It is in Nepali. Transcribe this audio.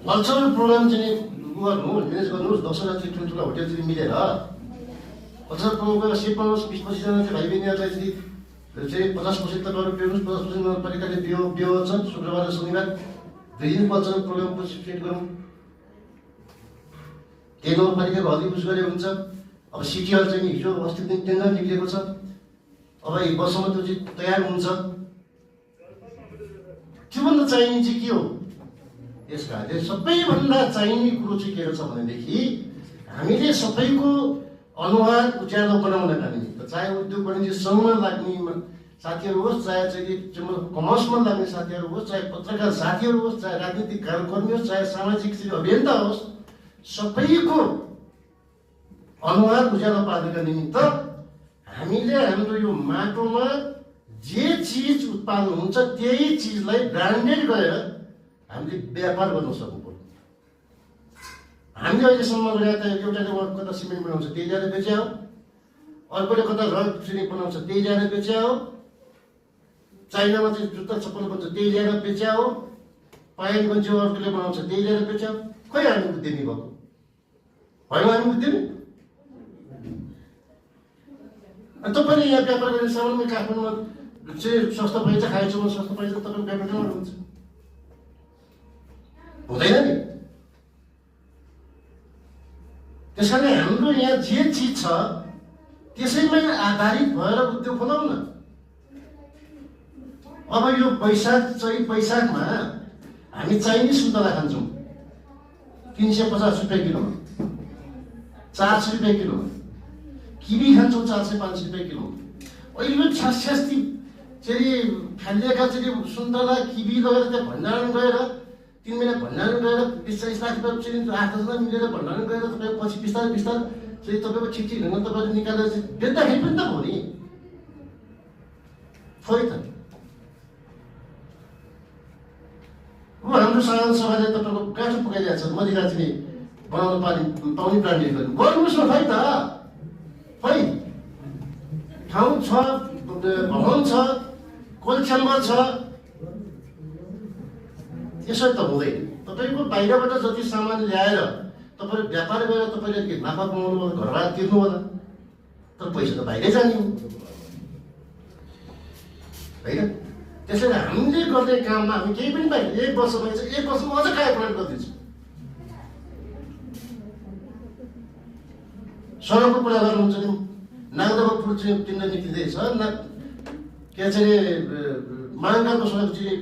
कल्चरल प्रोग्राम चाहिँ गर्नु म्यानेज गर्नुहोस् 10 जना ठुल्ठुला होटेलतिर मिलेर कल्चरल प्रोग्राम सेप गर्नुहोस् 20-25 जना चाहिँ भाइ बहिनीहरूलाई चाहिँ 50% तपाईँहरू पिउनुहोस् 50% नगरपालिकाले बियो छ शुक्रबार र शनिबार 2 दिन कल्चरल प्रोग्रामको सेट गरौँ। त्यही नगरपालिकाको हदिबुझ गरे हुन्छ। अब सिटी हल चाहिँ हिजो अस्ति दिन टेन्डर निक्लेको छ। अब एक वर्षमा त्यो चाहिँ तयार हुन्छ। त्योभन्दा चाहिने चाहिँ के हो? यस कारणले सबैभन्दा चाहिने कुरो चाहिँ के छ भनेदेखि हामीले सबैको अनुहार उज्यालो बनाउनका निमित्त चाहे उद्योग वाणिज्य सङ्घमा लाग्ने साथीहरू होस्, चाहे चाहिँ कमर्समा लाग्ने साथीहरू होस्, चाहे पत्रकार साथीहरू होस्, चाहे राजनीतिक कार्यकर्मी होस्, चाहे सामाजिक अभियन्ता होस्, सबैको अनुहार उज्यालो पार्नका निमित्त हामीले हाम्रो यो माटोमा जे चिज उत्पादन हुन्छ त्यही चिजलाई ब्रान्डेड गरेर हामीले व्यापार गर्न सक्नुपर्छ। हामीले अहिलेसम्म गरेर त एउटाले कता सिमेन्ट बनाउँछ त्यही ल्याएर बेच्या हो, अर्कोले कता रड सिमेन्ट बनाउँछ त्यही ल्याएर बेच्या हो, चाइनामा चाहिँ जुत्ता चप्पल बन्छ त्यही ल्याएर बेच्या हो, पायल गन्जी अर्कोले बनाउँछ त्यही ल्याएर बेच्या हो। खोइ हामी उद्यमी भएको होइन? हामी उद्यमी तपाईँले यहाँ व्यापार गर्ने सामानमा काठमाडौँमा चाहिँ सस्तो पाइन्छ, खाएछौँ सस्तो पाइन्छ, तपाईँको व्यापार कहाँ हुन्छ? हुँदैन नि। त्यस कारण हाम्रो यहाँ जे चिज छ त्यसैमै आधारित भएर उद्योग खोलाउँ न। अब यो वैशाखमा हामी चाइनिज सुन्तला खान्छौँ 350 रुपियाँ किलोमा, 400 रुपियाँ किलोमा। किवी खान्छौँ 400-500 रुपियाँ किलो। अहिले छास्ती चाहिँ फालिएका चाहिँ सुन्तला किवी लगेर त्यहाँ भण्डारण गएर 3 महिना भण्डारण गएर 20-40 लाख रुपियाँ चाहिँ 8-10 जना मिलेर भण्डारण गएर तपाईँ पछि बिस्तारै चाहिँ तपाईँको ठिक ढङ्गमा तपाईँले निकालेर चाहिँ बेच्दाखेरि पनि त हो नि। खोइ त अब हाम्रो साधारण सभाले तपाईँको गाँठो पुगाइदिएको छ मदिरा चाहिँ बनाउन पाउने ब्रान्डेड गर्नुहोस् न खै त। खै ठाउँ छ, भवन छ, कोल्ड च्याम्बर छ, यसरी त हुँदैन। तपाईँको बाहिरबाट जति सामान ल्याएर तपाईँले व्यापार गरेर तपाईँले नाफा कमाउनु होला, घरभाडा तिर्नु होला, तर पैसा त बाहिरै जाने हो होइन? त्यसैले हामीले गर्ने काममा हामी केही पनि पाइन्छ। 1 वर्षमा चाहिँ 1 वर्षमा अझ कार्यक्रम गरिदिन्छौँ। सडकको कुरा गर्नुहुन्छ नि, नागदोको पुल चाहिँ टिन्डर निक्लिँदैछ, के चाहिँ माङ्गाको सडक चाहिँ